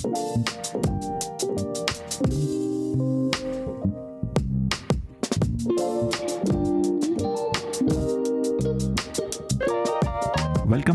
Welcome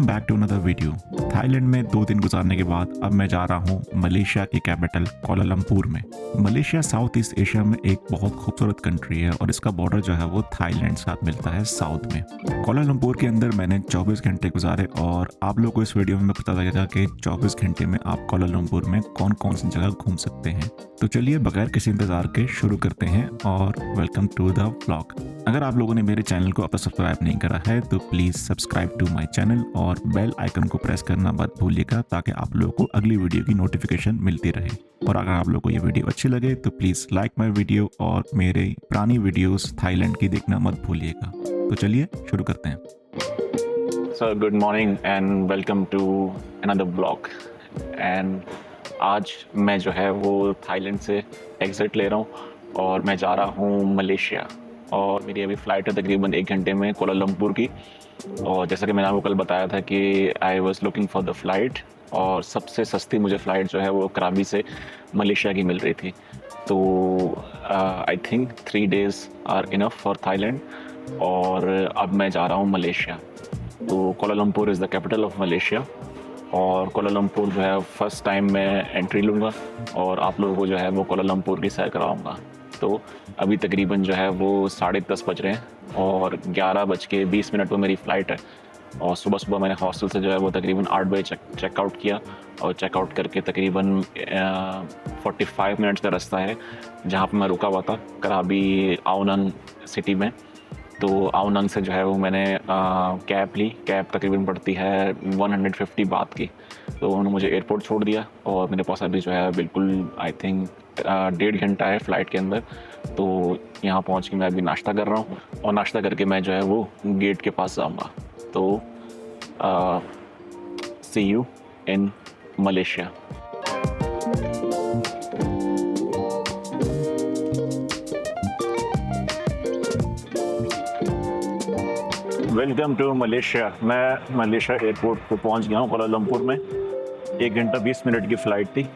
back to another video. Thailand में 2 दिन गुजारने के बाद अब मैं जा रहा हूँ मलेशिया की कैपिटल कोलालमपुर में। मलेशिया साउथ ईस्ट एशिया में एक बहुत खूबसूरत कंट्री है और इसका बॉर्डर जो है वो थाईलैंड साथ मिलता है साउथ में। कोलालमपुर के अंदर मैंने 24 घंटे गुजारे और आप लोगों को इस वीडियो में पता लगेगा कि 24 घंटे में आप कोलालमपुर में कौन कौन सी जगह घूम सकते हैं। तो चलिए बगैर किसी इंतजार के शुरू करते हैं और वेलकम टू द व्लॉग। अगर आप लोगों ने मेरे चैनल को अब तक सब्सक्राइब नहीं करा है तो please subscribe to my channel और बेल आइकन को प्रेस करना मत भूलिएगा ताकि आप लोगों को अगली वीडियो की नोटिफिकेशन मिलती रहे। और अगर आप लोगों को ये वीडियो अच्छी लगे तो प्लीज़ लाइक माय वीडियो और मेरे पुरानी वीडियोस थाईलैंड की देखना मत भूलिएगा। तो चलिए शुरू करते हैं। Sir good morning and welcome to another blog. And आज मैं जो है वो थाईलैंड से एग्ज़िट ले रहा हूँ और मैं जा रहा हूँ मलेशिया। और मेरी अभी फ़्लाइट है तकरीबन 1 घंटे में कोलालमपुर की। और जैसा कि मैंने आपको कल बताया था कि I was looking for the flight और सबसे सस्ती मुझे फ़्लाइट जो है वो कराबी से मलेशिया की मिल रही थी। तो I think 3 days are enough for Thailand और अब मैं जा रहा हूँ मलेशिया। तो Kuala Lumpur is the capital of Malaysia और कोलालमपुर जो है फ़र्स्ट टाइम मैं एंट्री लूँगा और आप लोगों को जो है वो कोलालमपुर की सैर कराऊँगा। तो अभी तकरीबन जो है वो 10:30 बज रहे हैं और 11:20 पर मेरी फ़्लाइट है। और सुबह सुबह मैंने हॉस्टल से जो है वो तकरीबन 8 बजे चेकआउट किया और चेकआउट करके तकरीबन 45 मिनट्स का रास्ता है जहाँ पर मैं रुका हुआ था कराबी आओनंग सिटी में। तो आओनंग से जो है वो मैंने कैब ली। कैब तकरीबन पड़ती है 150 बात की। तो उन्होंने मुझे एयरपोर्ट छोड़ दिया और मेरे पास अभी जो है बिल्कुल आई थिंक 1.5 घंटा है फ़्लाइट के अंदर। तो यहाँ पहुँच के मैं अभी नाश्ता कर रहा हूँ और नाश्ता करके मैं जो है वो गेट के पास जाऊँगा। तो see you in Malaysia. Welcome to Malaysia. मैं मलेशिया एयरपोर्ट पे पहुंच गया हूँ कोलालमपुर में। 1 घंटा 20 मिनट की फ़्लाइट थी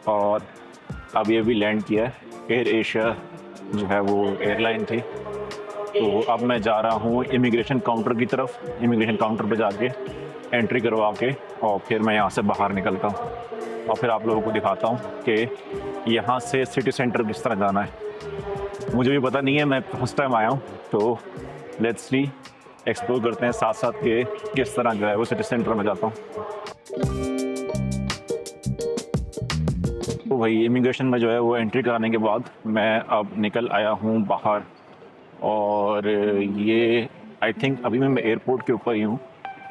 और अब ये भी लैंड किया है। एयर एशिया जो है वो एयरलाइन थी। तो अब मैं जा रहा हूँ इमिग्रेशन काउंटर की तरफ। इमिग्रेशन काउंटर पे जाके एंट्री करवा के और फिर मैं यहाँ से बाहर निकलता हूँ और फिर आप लोगों को दिखाता हूँ कि यहाँ से सिटी सेंटर किस तरह जाना है। मुझे भी पता नहीं है, मैं फर्स्ट टाइम आया हूँ। तो लेट्स सी, एक्सप्लोर करते हैं साथ साथ के किस तरह जो है वो सिटी सेंटर में जाता हूँ। तो भाई इमिग्रेशन में जो है वो एंट्री कराने के बाद मैं अब निकल आया हूँ बाहर और ये आई थिंक अभी मैं एयरपोर्ट के ऊपर ही हूँ।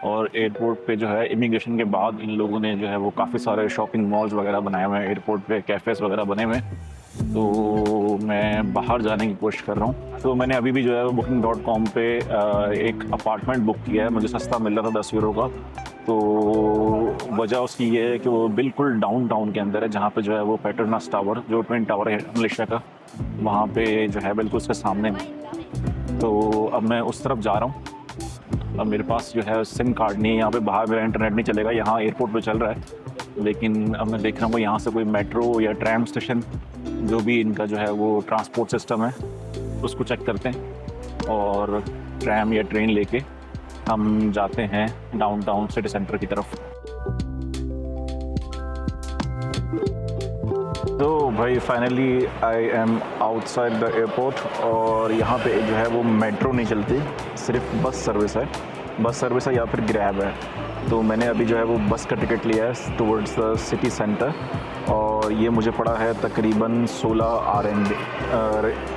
और एयरपोर्ट पे जो है इमिग्रेशन के बाद इन लोगों ने जो है वो काफ़ी सारे शॉपिंग मॉल्स वगैरह बनाए हुए हैं एयरपोर्ट पे, कैफ़ेज़ वगैरह बने हुए हैं। तो मैं बाहर जाने की कोशिश कर रहा हूँ। तो मैंने अभी भी जो है booking.com पे एक अपार्टमेंट बुक किया है। मुझे सस्ता मिल रहा था 10 यूरो का। तो वजह उसकी ये है कि वो बिल्कुल डाउनटाउन के अंदर है जहाँ पे जो है वो पेट्रोनास टावर, जो ट्विन टावर है मलेशिया का, वहाँ पे जो है बिल्कुल उसके सामने में। तो अब मैं उस तरफ जा रहा हूँ। अब मेरे पास जो है सिम कार्ड नहीं है यहाँ पे, बाहर मेरा इंटरनेट नहीं चलेगा। यहाँ एयरपोर्ट पे चल रहा है लेकिन अब मैं देख रहा हूँ यहाँ से कोई मेट्रो या ट्रैम स्टेशन, जो भी इनका जो है वो ट्रांसपोर्ट सिस्टम है, उसको चेक करते हैं और ट्रैम या ट्रेन लेके हम जाते हैं डाउनटाउन सिटी सेंटर की तरफ। तो भाई finally I am outside the airport और यहाँ पे जो है वो मेट्रो नहीं चलती, सिर्फ बस सर्विस है। बस सर्विस है या फिर ग्रैब है। तो मैंने अभी जो है वो बस का टिकट लिया है टुवर्ड्स द सिटी सेंटर और ये मुझे पड़ा है तकरीबन 16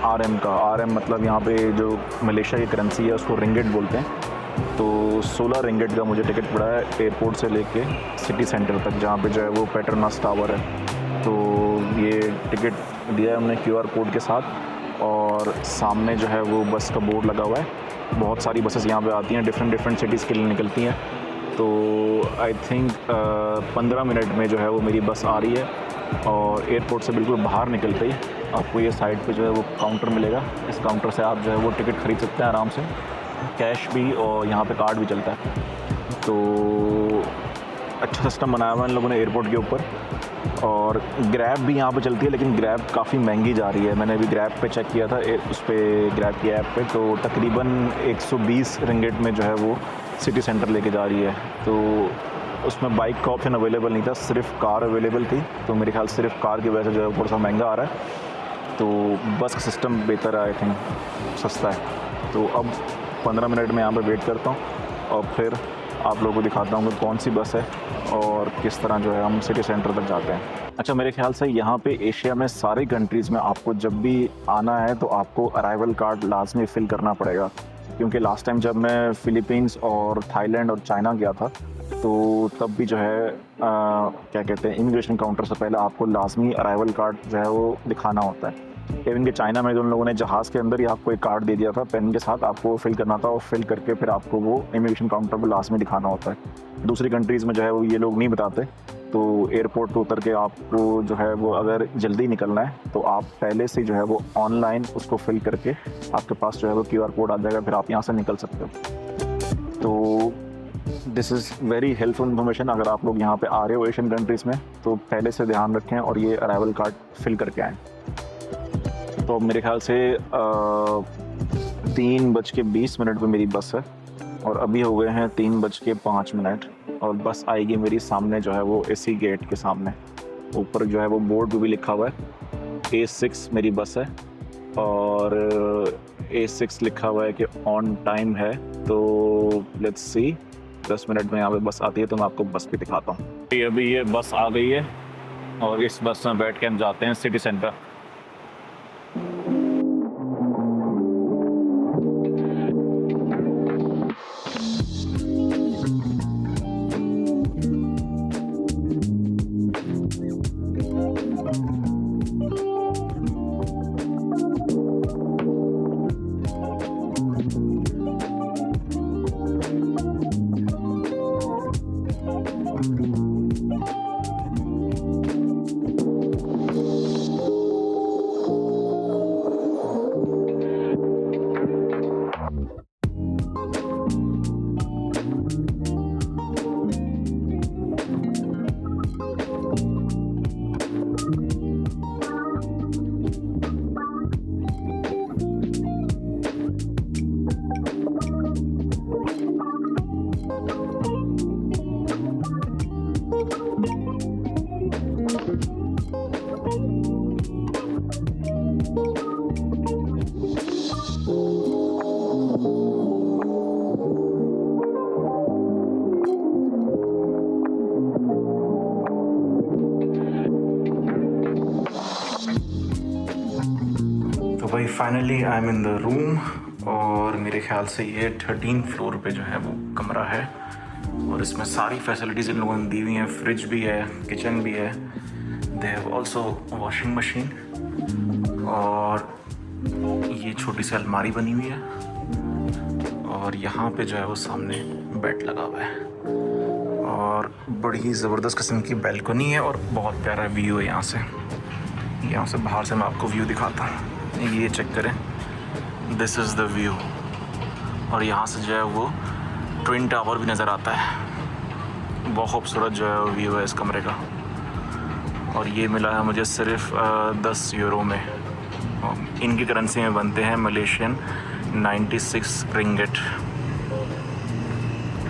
RM का। RM मतलब यहाँ पे जो मलेशिया की करेंसी है उसको रिंगिट बोलते हैं। तो 16 रिंगिट का मुझे टिकट पड़ा है एयरपोर्ट से लेके सिटी सेंटर तक, जहाँ पे जो है वो पेट्रोनास टावर है। तो ये टिकट दिया है हमने QR कोड के साथ और सामने जो है वो बस का बोर्ड लगा हुआ है। बहुत सारी बसेस यहाँ पे आती हैं, डिफरेंट सिटीज़ के लिए निकलती हैं। तो आई थिंक 15 मिनट में जो है वो मेरी बस आ रही है और एयरपोर्ट से बिल्कुल बाहर निकलते ही आपको ये साइड पे जो है वो काउंटर मिलेगा। इस काउंटर से आप जो है वो टिकट ख़रीद सकते हैं आराम से, कैश भी और यहाँ पे कार्ड भी चलता है। तो अच्छा सिस्टम बनाया हुआ है इन लोगों ने एयरपोर्ट के ऊपर। और ग्रैब भी यहाँ पे चलती है, लेकिन ग्रैब काफ़ी महंगी जा रही है। मैंने अभी ग्रैब पे चेक किया था, उस पर ग्रैब की ऐप पे, तो तकरीबन 120 रिंगिट में जो है वो सिटी सेंटर लेके जा रही है। तो उसमें बाइक का ऑप्शन अवेलेबल नहीं था, सिर्फ कार अवेलेबल थी। तो मेरे ख्याल से सिर्फ कार की वजह से जो है थोड़ा सा महंगा आ रहा है। तो बस का सिस्टम बेहतर है, आई थिंक सस्ता है। तो अब 15 मिनट में यहाँ पर वेट करता हूँ और फिर आप लोगों को दिखाता हूँ कि कौन सी बस है और किस तरह जो है हम सिटी सेंटर तक जाते हैं। अच्छा, मेरे ख्याल से यहाँ पे एशिया में सारी कंट्रीज़ में आपको जब भी आना है तो आपको अराइवल कार्ड लाजमी फ़िल करना पड़ेगा, क्योंकि लास्ट टाइम जब मैं फ़िलीपींस और थाईलैंड और चाइना गया था तो तब भी जो है क्या कहते हैं, इमिग्रेशन काउंटर से पहले आपको लाजमी अराइवल कार्ड जो है वो दिखाना होता है। इवन के चाइना में उन लोगों ने जहाज़ के अंदर ही आपको एक कार्ड दे दिया था पेन के साथ, आपको फिल करना था और फिल करके फिर आपको वो इमिग्रेशन काउंटर पर लास्ट में दिखाना होता है। दूसरी कंट्रीज़ में जो है वो ये लोग नहीं बताते। तो एयरपोर्ट पर उतर के आपको जो है वो अगर जल्दी निकलना है तो आप पहले से जो है वो ऑनलाइन उसको फिल करके आपके पास जो है वो QR कोड आ जाएगा, फिर आप यहाँ से निकल सकते हो। तो this is very helpful information. अगर आप लोग यहाँ पे आ रहे हो एशियन कंट्रीज़ में तो पहले से ध्यान रखें और ये अराइवल कार्ड फिल करके आएँ। तो मेरे ख्याल से 3:20 पे मेरी बस है और अभी हो गए हैं 3:05 और बस आएगी मेरी सामने जो है वो AC गेट के सामने। ऊपर जो है वो बोर्ड पे भी लिखा हुआ है A6 मेरी बस है और A6 लिखा हुआ है कि ऑन टाइम है। तो लेट्स सी 10 मिनट में यहाँ पे बस आती है तो मैं आपको बस भी दिखाता हूँ। अभी ये बस आ गई है और इस बस में बैठ के हम जाते हैं सिटी सेंटर। तो भाई finally I am in the room और मेरे ख्याल से ये 13 फ्लोर पे जो है वो कमरा है और इसमें सारी फैसिलिटीज़ इन लोगों ने दी हुई हैं। फ्रिज भी है, किचन भी है, they have also washing machine और ये छोटी सी अलमारी बनी हुई है और यहाँ पे जो है वो सामने बेड लगा हुआ है और बड़ी ज़बरदस्त किस्म की बैल्कनी है और बहुत प्यारा व्यू है यहाँ से। यहाँ से बाहर से मैं आपको व्यू दिखाता हूँ, ये चेक करें, दिस इज़ द व्यू। और यहाँ से जो है वो ट्विन टावर भी नज़र आता है। बहुत खूबसूरत जो है व्यू है इस कमरे का और ये मिला है मुझे सिर्फ 10 यूरो में। इनकी करेंसी में बनते हैं मलेशियन 96 रिंगिट।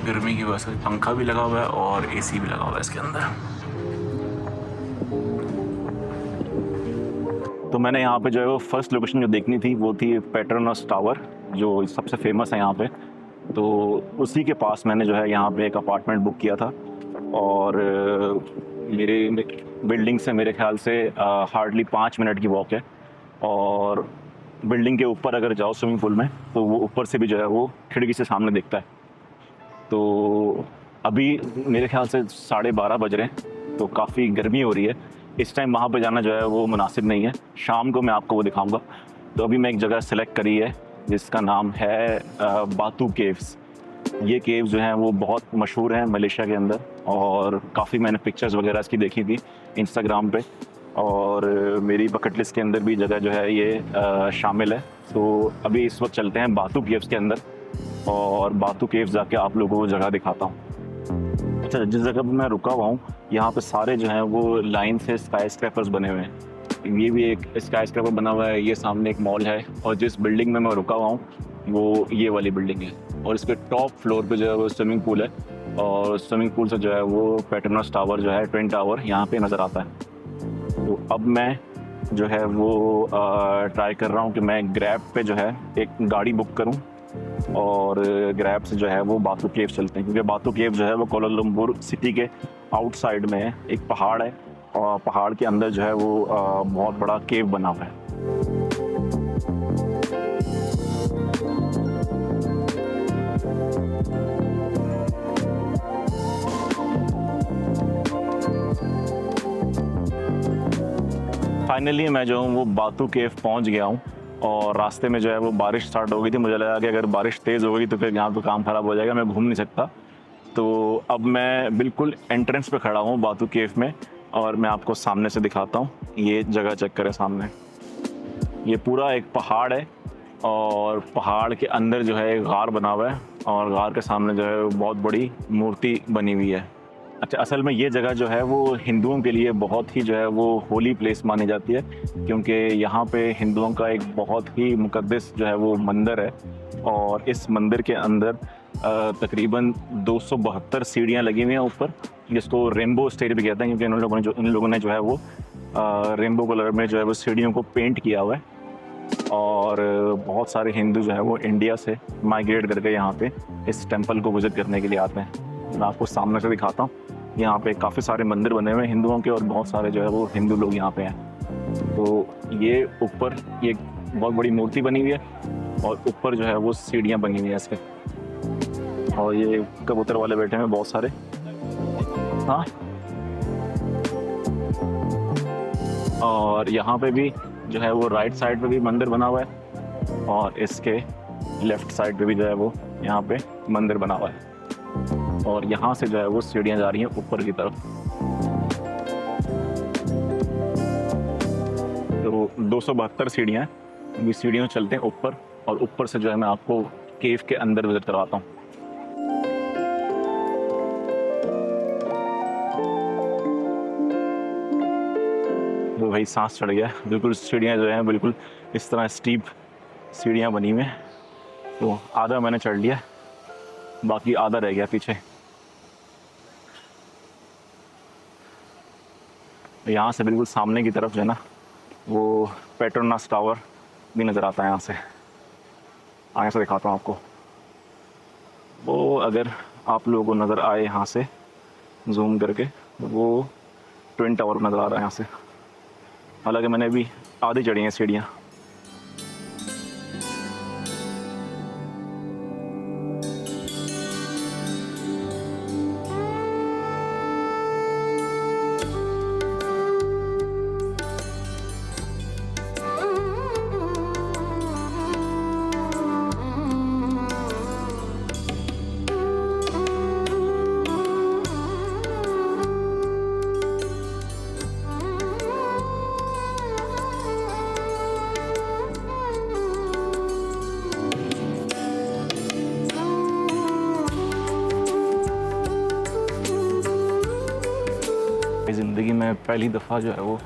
गर्मी की वजह से पंखा भी लगा हुआ है और AC भी लगा हुआ है इसके अंदर। तो मैंने यहाँ पे जो है वो फर्स्ट लोकेशन जो देखनी थी वो थी पेट्रोनस टावर, जो सबसे फेमस है यहाँ पे। तो उसी के पास मैंने जो है यहाँ पे एक अपार्टमेंट बुक किया था और मेरे बिल्डिंग से मेरे ख्याल से हार्डली 5 मिनट की वॉक है और बिल्डिंग के ऊपर अगर जाओ स्विमिंग पूल में तो वो ऊपर से भी जो है वो खिड़की से सामने दिखता है। तो अभी मेरे ख्याल से 12:30 बज रहे हैं तो काफ़ी गर्मी हो रही है। इस टाइम वहाँ पे जाना जो है वो मुनासिब नहीं है, शाम को मैं आपको वो दिखाऊंगा। तो अभी मैं एक जगह सेलेक्ट करी है जिसका नाम है बातू केव्स। ये केव्स जो हैं वो बहुत मशहूर हैं मलेशिया के अंदर और काफ़ी मैंने पिक्चर्स वगैरह इसकी देखी थी इंस्टाग्राम पे और मेरी बकेट लिस्ट के अंदर भी जगह जो है ये शामिल है। तो अभी इस वक्त चलते हैं बातू केव्स के अंदर और बातू केव्स जाके आप लोगों को जगह दिखाता हूँ। अच्छा, जिस जगह पे मैं रुका हुआ हूँ यहाँ पे सारे जो हैं वो लाइन से स्काई स्क्रैपर्स बने हुए हैं। ये भी एक स्काई स्क्रैपर बना हुआ है, ये सामने एक मॉल है, और जिस बिल्डिंग में मैं रुका हुआ हूँ वो ये वाली बिल्डिंग है, और इसके टॉप फ्लोर पे जो है वो स्विमिंग पूल है, और स्विमिंग पूल से जो है वो पेट्रोनस टावर जो है, ट्विन टावर यहाँ पे नज़र आता है। तो अब मैं जो है वो ट्राई कर रहा हूँ कि मैं ग्रैब पे जो है एक गाड़ी बुक करूँ और ग्रैब से जो है वो बातू केव चलते हैं, क्योंकि बातू केव जो है वो कोलालमपुर सिटी के आउटसाइड में है। एक पहाड़ है और पहाड़ के अंदर जो है वो बहुत बड़ा केव बना हुआ है। फाइनली मैं जो हूँ वो बातू केव पहुँच गया हूँ, और रास्ते में जो है वो बारिश स्टार्ट हो गई थी। मुझे लगा कि अगर बारिश तेज़ हो गई तो फिर यहाँ तो काम ख़राब हो जाएगा, मैं घूम नहीं सकता। तो अब मैं बिल्कुल एंट्रेंस पे खड़ा हूँ बातू केव में, और मैं आपको सामने से दिखाता हूँ। ये जगह चेक करें सामने, ये पूरा एक पहाड़ है, और पहाड़ के अंदर जो है एक गार बना हुआ है, और गार के सामने जो है वो बहुत बड़ी मूर्ति बनी हुई है। अच्छा, असल में ये जगह जो है वो हिंदुओं के लिए बहुत ही जो है वो होली प्लेस मानी जाती है, क्योंकि यहाँ पे हिंदुओं का एक बहुत ही मुक़द्दस जो है वो मंदिर है, और इस मंदिर के अंदर तकरीबन 272 सीढ़ियाँ लगी हुई हैं ऊपर, जिसको रेनबो स्टेज भी कहते हैं, क्योंकि इन लोगों ने जो है वो रेनबो कलर में जो है वो सीढ़ियों को पेंट किया हुआ है। और बहुत सारे हिंदू जो है वो इंडिया से माइग्रेट करके यहाँ पे इस टेंपल को विज़िट करने के लिए आते हैं। मैं आपको सामने से दिखाता हूँ। यहाँ पे काफ़ी सारे मंदिर बने हुए हैं हिंदुओं के, और बहुत सारे जो है वो हिंदू लोग यहाँ पे हैं। तो ये ऊपर ये बहुत बड़ी मूर्ति बनी हुई है, और ऊपर जो है वो सीढ़ियाँ बनी हुई हैं इसके, और ये कबूतर वाले बैठे हैं बहुत सारे। हाँ, और यहाँ पे भी जो है वो राइट साइड पे भी मंदिर बना हुआ है, और इसके लेफ्ट साइड पे भी जो है वो यहाँ पे मंदिर बना हुआ है, और यहाँ से जो है वो सीढ़ियाँ जा रही हैं ऊपर की तरफ। तो 272 सीढ़ियाँ हैं, ये सीढ़ियों चलते हैं ऊपर, और ऊपर से जो है मैं आपको केव के अंदर विजिट करवाता हूँ। तो भाई सांस चढ़ गया, बिल्कुल सीढ़ियाँ जो हैं बिल्कुल इस तरह स्टीप सीढ़ियाँ बनी हुई हैं। तो आधा मैंने चढ़ लिया, बाकी आधा रह गया पीछे। यहाँ से बिल्कुल सामने की तरफ जो है ना वो पेट्रोनस टावर भी नज़र आता है। यहाँ से आगे से दिखाता हूँ आपको। वो अगर आप लोगों को नज़र आए यहाँ से जूम करके, वो ट्विन टावर नज़र आ रहा है यहाँ से। हालांकि मैंने अभी आधी चढ़ी हैं सीढ़ियाँ। ज़िंदगी में पहली दफ़ा जो है वो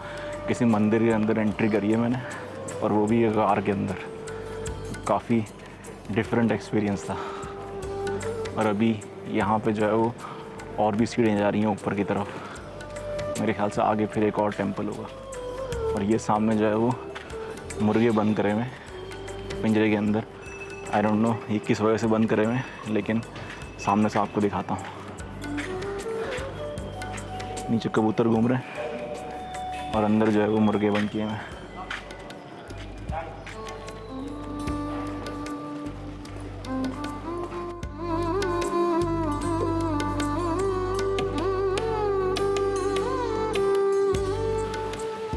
किसी मंदिर के अंदर एंट्री करी है मैंने, और वो भी एक गार के अंदर। काफ़ी डिफरेंट एक्सपीरियंस था। और अभी यहाँ पे जो है वो और भी सीढ़ियाँ जा रही हैं ऊपर की तरफ। मेरे ख्याल से आगे फिर एक और टेंपल होगा। और ये सामने जो है वो मुर्गे बंद करे हुए पिंजरे के अंदर। आई डोंट नो ये किस वजह से बंद करे हुए हैं, लेकिन सामने से आपको दिखाता हूँ। नीचे कबूतर घूम रहे हैं, और अंदर जो है वो मुर्गे बंद किए हुए हैं।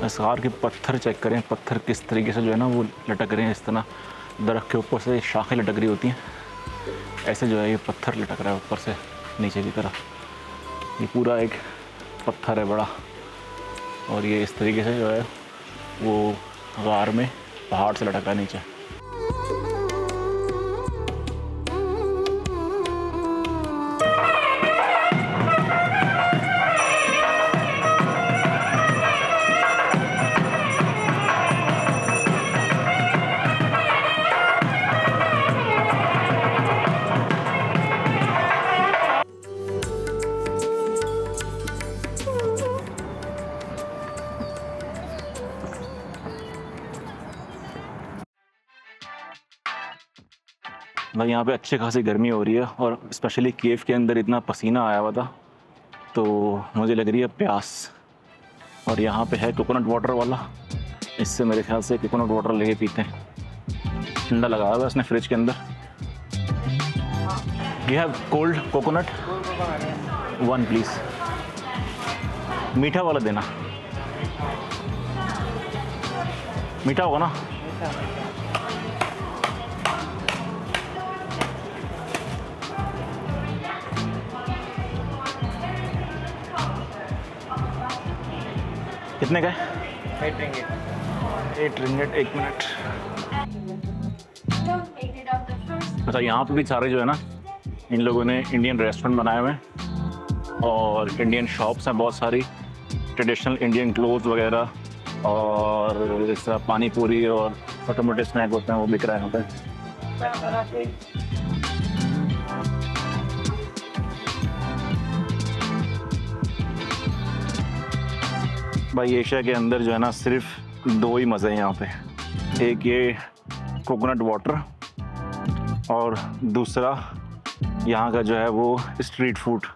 इस गार के पत्थर चेक करें, पत्थर किस तरीके से जो है ना वो लटक रहे हैं। इस तरह दरख्त के ऊपर से शाखें लटक रही होती हैं, ऐसे जो है ये पत्थर लटक रहा है ऊपर से नीचे की तरफ। ये पूरा एक पत्थर है बड़ा, और ये इस तरीके से जो है वो गार में पहाड़ से लटका है नीचे। भाई यहाँ पे अच्छी खासी गर्मी हो रही है और स्पेशली केव के अंदर इतना पसीना आया हुआ था, तो मुझे लग रही है प्यास। और यहाँ पे है कोकोनट वाटर वाला, इससे मेरे ख्याल से कोकोनट वाटर लेके पीते हैं। ठंडा लगाया हुआ है इसने फ्रिज के अंदर। You have cold coconut 1 please. मीठा वाला देना, मीठा होगा ना? कितने का है? 8 रिंगिट 1 मिनट। अच्छा, यहाँ पे भी सारे जो है ना, इन लोगों ने इंडियन रेस्टोरेंट बनाए हुए हैं और इंडियन शॉप्स हैं बहुत सारी, ट्रेडिशनल इंडियन क्लोथ्स वगैरह, और जिस तरह पानी पूरी और छोटे मोटे स्नैक होते हैं वो बिक रहा है यहाँ पे। भाई एशिया के अंदर जो है ना, सिर्फ 2 ही मज़े हैं यहाँ पे। एक ये कोकोनट वाटर और दूसरा यहाँ का जो है वो स्ट्रीट फूड।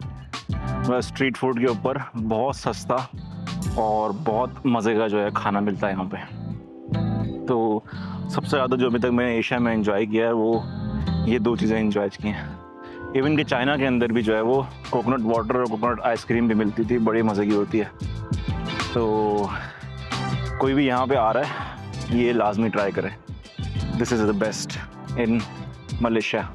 स्ट्रीट फूड के ऊपर बहुत सस्ता और बहुत मज़े का जो है खाना मिलता है यहाँ पे। तो सबसे ज़्यादा जो अभी तक मैंने एशिया में एंजॉय किया है वो ये 2 चीज़ें एंजॉय की हैं। इवन कि चाइना के अंदर भी जो है वो कोकोनट वाटर और कोकोनट आइसक्रीम भी मिलती थी, बड़ी मज़े की होती है। तो कोई भी यहाँ पे आ रहा है ये लाजमी ट्राई करें। This is the best in Malaysia.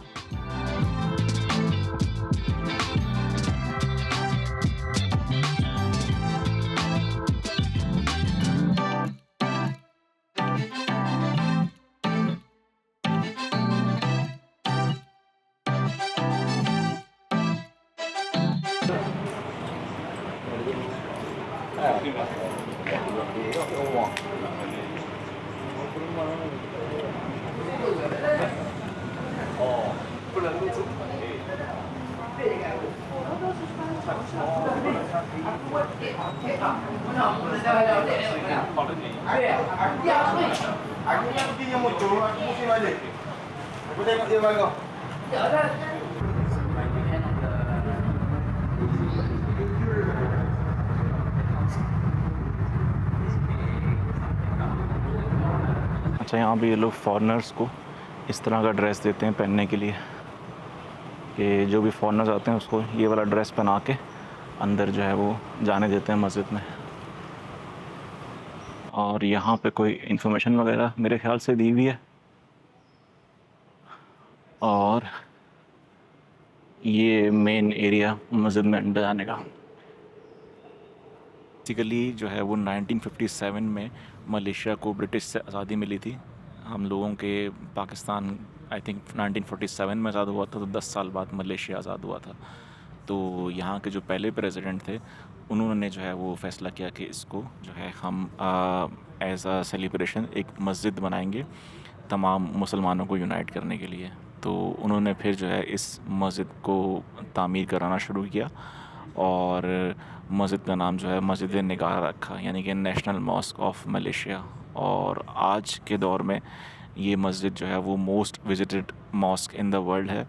अच्छा, यहाँ पे ये लोग फॉरेनर्स को इस तरह का ड्रेस देते हैं पहनने के लिए, कि जो भी फॉरेनर्स आते हैं उसको ये वाला ड्रेस पहना के अंदर जो है वो जाने देते हैं मस्जिद में। और यहाँ पे कोई इन्फॉर्मेशन वगैरह मेरे ख्याल से दी हुई है। और ये मेन एरिया मस्जिद में अंदर जाने का। बेसिकली जो है वो 1957 में मलेशिया को ब्रिटिश से आज़ादी मिली थी। हम लोगों के पाकिस्तान आई थिंक 1947 में आज़ाद हुआ था, तो 10 साल बाद मलेशिया आज़ाद हुआ था। तो यहाँ के जो पहले प्रेसिडेंट थे उन्होंने जो है वो फ़ैसला किया कि इसको जो है हम एज़ अ सेलिब्रेशन एक मस्जिद बनाएंगे तमाम मुसलमानों को यूनाइट करने के लिए। तो उन्होंने फिर जो है इस मस्जिद को तामीर कराना शुरू किया और मस्जिद का नाम जो है मस्जिद निगाह रखा, यानी कि नेशनल मॉस्क ऑफ मलेशिया। और आज के दौर में ये मस्जिद जो है वो most visited mosque in the world है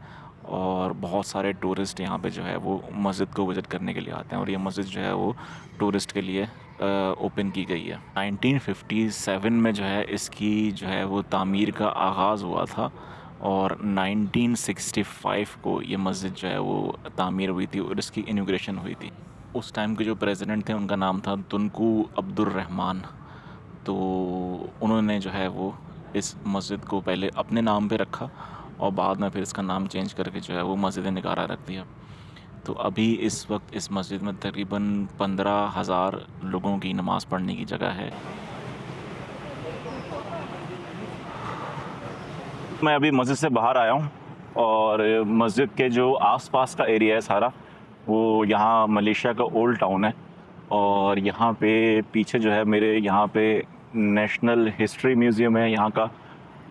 और बहुत सारे टूरिस्ट यहाँ पे जो है वो मस्जिद को विज़िट करने के लिए आते हैं। और ये मस्जिद जो है वो टूरिस्ट के लिए ओपन की गई है। 1957 में जो है इसकी जो है वो तामीर का आगाज़ हुआ था और 1965 को ये मस्जिद जो है वो तामीर हुई थी और इसकी इनॉग्रेशन हुई थी। उस टाइम के जो प्रेसिडेंट थे उनका नाम था तुनकू अब्दुर रहमान। तो उन्होंने जो है वो इस मस्जिद को पहले अपने नाम पे रखा और बाद में फिर इसका नाम चेंज करके जो है वो मस्जिद निगारा रख दिया। तो अभी इस वक्त इस मस्जिद में तकरीबन 15,000 लोगों की नमाज़ पढ़ने की जगह है। मैं अभी मस्जिद से बाहर आया हूँ और मस्जिद के जो आसपास का एरिया है सारा वो यहाँ मलेशिया का ओल्ड टाउन है। और यहाँ पे पीछे जो है मेरे यहाँ पे नेशनल हिस्ट्री म्यूज़ियम है यहाँ का,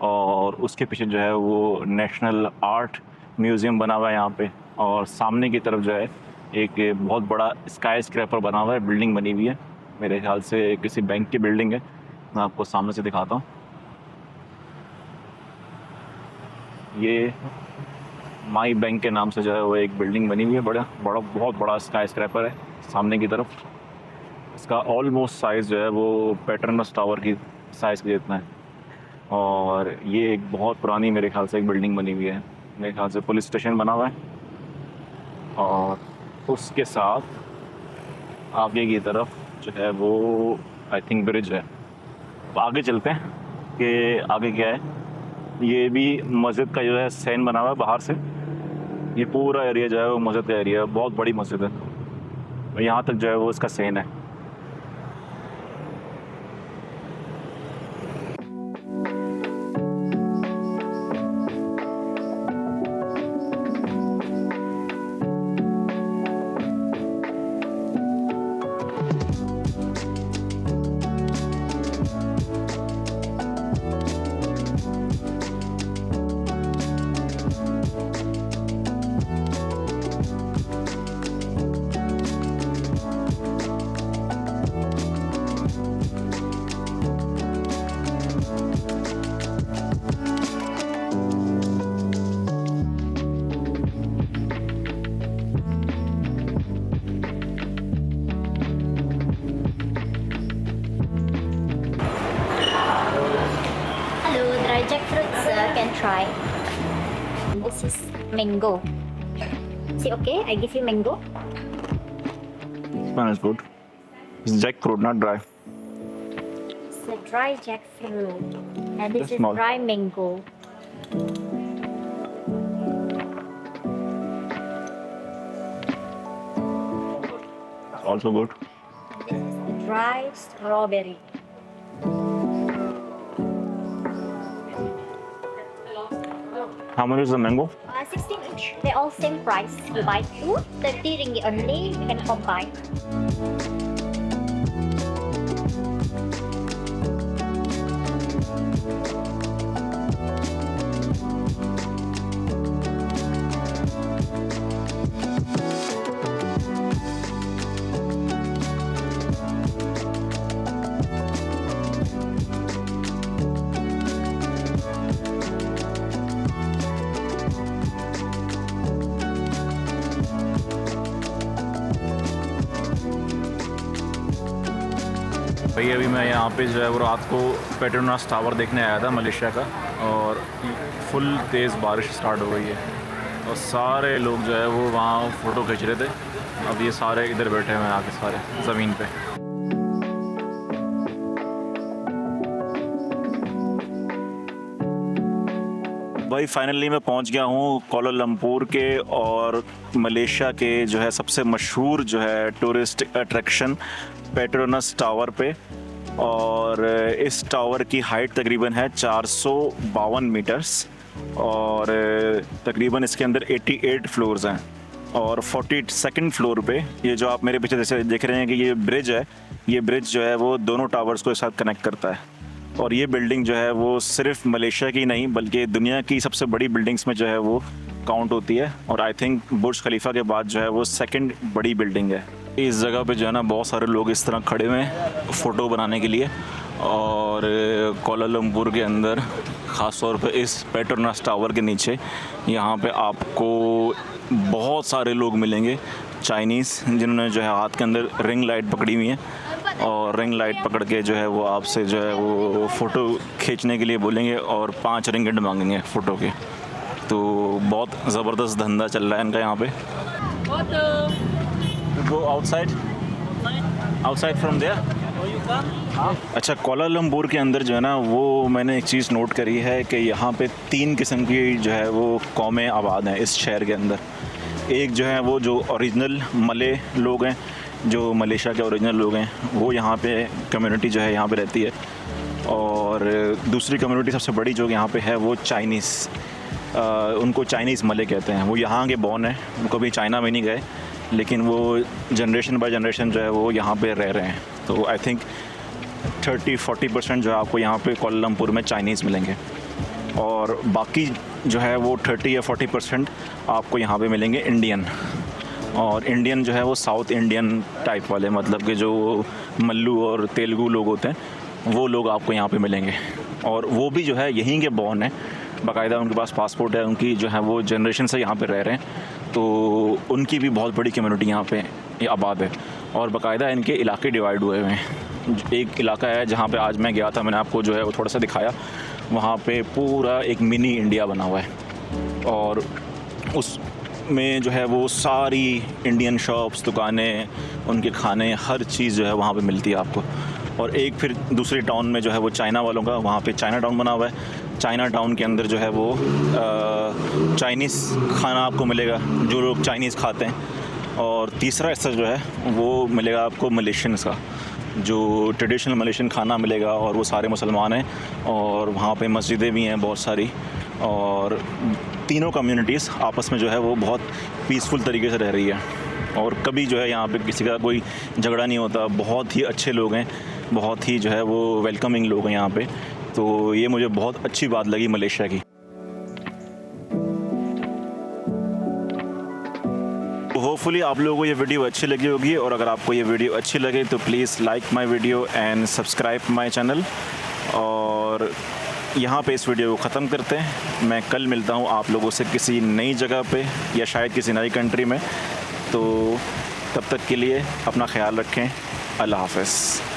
और उसके पीछे जो है वो नेशनल आर्ट म्यूज़ियम बना हुआ है यहाँ पे। और सामने की तरफ जो है एक बहुत बड़ा स्काई स्क्रैपर बना हुआ है, बिल्डिंग बनी हुई है, मेरे ख्याल से किसी बैंक की बिल्डिंग है। मैं आपको सामने से दिखाता हूँ। ये माई बैंक के नाम से जो है वो एक बिल्डिंग बनी हुई है, बहुत बड़ा स्काई स्क्रैपर है सामने की तरफ। इसका ऑलमोस्ट साइज़ जो है वो पेट्रोनस टावर की साइज़ के जितना है। और ये एक बहुत पुरानी मेरे ख्याल से एक बिल्डिंग बनी हुई है, मेरे ख्याल से पुलिस स्टेशन बना हुआ है। और उसके साथ आगे की तरफ जो है वो आई थिंक ब्रिज है। तो आगे चलते हैं कि आगे क्या है। ये भी मस्जिद का जो है सैन बना हुआ है बाहर से। ये पूरा एरिया जो है वो मस्जिद का एरिया है, बहुत बड़ी मस्जिद है। और यहाँ तक जो है वो इसका सैन है। Hello, dry jackfruit can try. This is mango. See, okay, I give you mango. Smell is good. It's jackfruit, not dry. It's a dry jackfruit, and this Just is small. dry mango. It's also good. This is the dry strawberry. How much is the mango? 16 each. They're all same price. You buy two, 30 ringgit only. You can combine. भाई अभी मैं यहाँ पे जो है वो रात को पेट्रोनास टावर देखने आया था मलेशिया का, और फुल तेज़ बारिश स्टार्ट हो गई है और सारे लोग जो है वो वहाँ फ़ोटो खींच रहे थे। अब ये सारे इधर बैठे हुए हैं आके सारे ज़मीन पे। भाई फाइनली मैं पहुंच गया हूँ कोलालमपुर के और मलेशिया के जो है सबसे मशहूर जो है टूरिस्ट अट्रैक्शन पेट्रोनस टावर पे। और इस टावर की हाइट तकरीबन है 452 मीटर्स और तकरीबन इसके अंदर 88 फ्लोर्स हैं। और 42nd फ्लोर पे ये जो आप मेरे पीछे जैसे देख रहे हैं कि ये ब्रिज है, ये ब्रिज जो है वो दोनों टावर्स को एक साथ कनेक्ट करता है। और ये बिल्डिंग जो है वो सिर्फ मलेशिया की नहीं बल्कि दुनिया की सबसे बड़ी बिल्डिंग्स में जो है वो काउंट होती है। और आई थिंक बुर्ज खलीफा के बाद जो है वो सेकंड बड़ी बिल्डिंग है। इस जगह पे जो है ना बहुत सारे लोग इस तरह खड़े हुए हैं फ़ोटो बनाने के लिए। और कोलालमपुर के अंदर ख़ास तौर पे इस पेट्रोनस टावर के नीचे यहाँ पे आपको बहुत सारे लोग मिलेंगे चाइनीज़, जिन्होंने जो है हाथ के अंदर रिंग लाइट पकड़ी हुई है और रिंग लाइट पकड़ के जो है वो आपसे जो है वो फ़ोटो खींचने के लिए बोलेंगे और 5 रिंगिट मांगेंगे फ़ोटो के। तो बहुत ज़बरदस्त धंधा चल रहा है इनका यहाँ पे। Go outside from there. अच्छा, कोलालमपुर के अंदर जो है ना वो मैंने एक चीज़ नोट करी है कि यहाँ पे 3 किस्म की जो है वो कौमें आबाद हैं इस शहर के अंदर। एक जो है वो जो ओरिजिनल मले लोग हैं, जो मलेशिया के ओरिजिनल लोग हैं, वो यहाँ पे कम्युनिटी जो है यहाँ पे रहती है। और दूसरी कम्युनिटी सबसे बड़ी जो यहाँ पे है वो चाइनीज़, उनको चाइनीज़ मले कहते हैं। वो यहाँ के बॉर्न हैं, वो कभी चाइना में नहीं गए, लेकिन वो जनरेशन बाय जनरेशन जो है वो यहाँ पे रह रहे हैं। तो आई थिंक 30-40% जो है आपको यहाँ पे कोलालमपुर में चाइनीज़ मिलेंगे और बाकी जो है वो 30 या 40% आपको यहाँ पे मिलेंगे इंडियन। और इंडियन जो है वो साउथ इंडियन टाइप वाले, मतलब कि जो मल्लू और तेलुगु लोग होते हैं वो लोग आपको यहाँ पे मिलेंगे। और वो भी जो है यहीं के बॉर्न हैं बाकायदा उनके पास पासपोर्ट है, उनकी जो है वो जनरेशन से यहाँ पे रह रहे हैं, तो उनकी भी बहुत बड़ी कम्युनिटी यहाँ पे आबाद है। और बाकायदा इनके इलाके डिवाइड हुए हुए हैं। एक इलाका है जहाँ पे आज मैं गया था, मैंने आपको जो है वो थोड़ा सा दिखाया, वहाँ पे पूरा एक मिनी इंडिया बना हुआ है और उसमें जो है वो सारी इंडियन शॉप्स, दुकानें, उनके खाने, हर चीज़ जो है वहाँ पे मिलती है आपको। और एक फिर दूसरे टाउन में जो है वो चाइना वालों का, वहाँ पे चाइना टाउन बना हुआ है। चाइना टाउन के अंदर जो है वो चाइनीज़ खाना आपको मिलेगा, जो लोग चाइनीज़ खाते हैं। और तीसरा हिस्सा जो है वो मिलेगा आपको मलेशियंस का, जो ट्रेडिशनल मलेशियन खाना मिलेगा, और वो सारे मुसलमान हैं और वहाँ पे मस्जिदें भी हैं बहुत सारी। और तीनों कम्युनिटीज़ आपस में जो है वो बहुत पीसफुल तरीके से रह रही है और कभी जो है यहाँ पे किसी का कोई झगड़ा नहीं होता। बहुत ही अच्छे लोग हैं, बहुत ही जो है वो वेलकमिंग लोग हैं यहाँ पे। तो ये मुझे बहुत अच्छी बात लगी मलेशिया की। होपफुली आप लोगों को ये वीडियो अच्छी लगी होगी, और अगर आपको ये वीडियो अच्छी लगे तो please like my video and subscribe my channel. और यहाँ पे इस वीडियो को ख़त्म करते हैं। मैं कल मिलता हूँ आप लोगों से किसी नई जगह पे या शायद किसी नई कंट्री में। तो तब तक के लिए अपना ख्याल रखें। अल्लाह हाफ़िज़।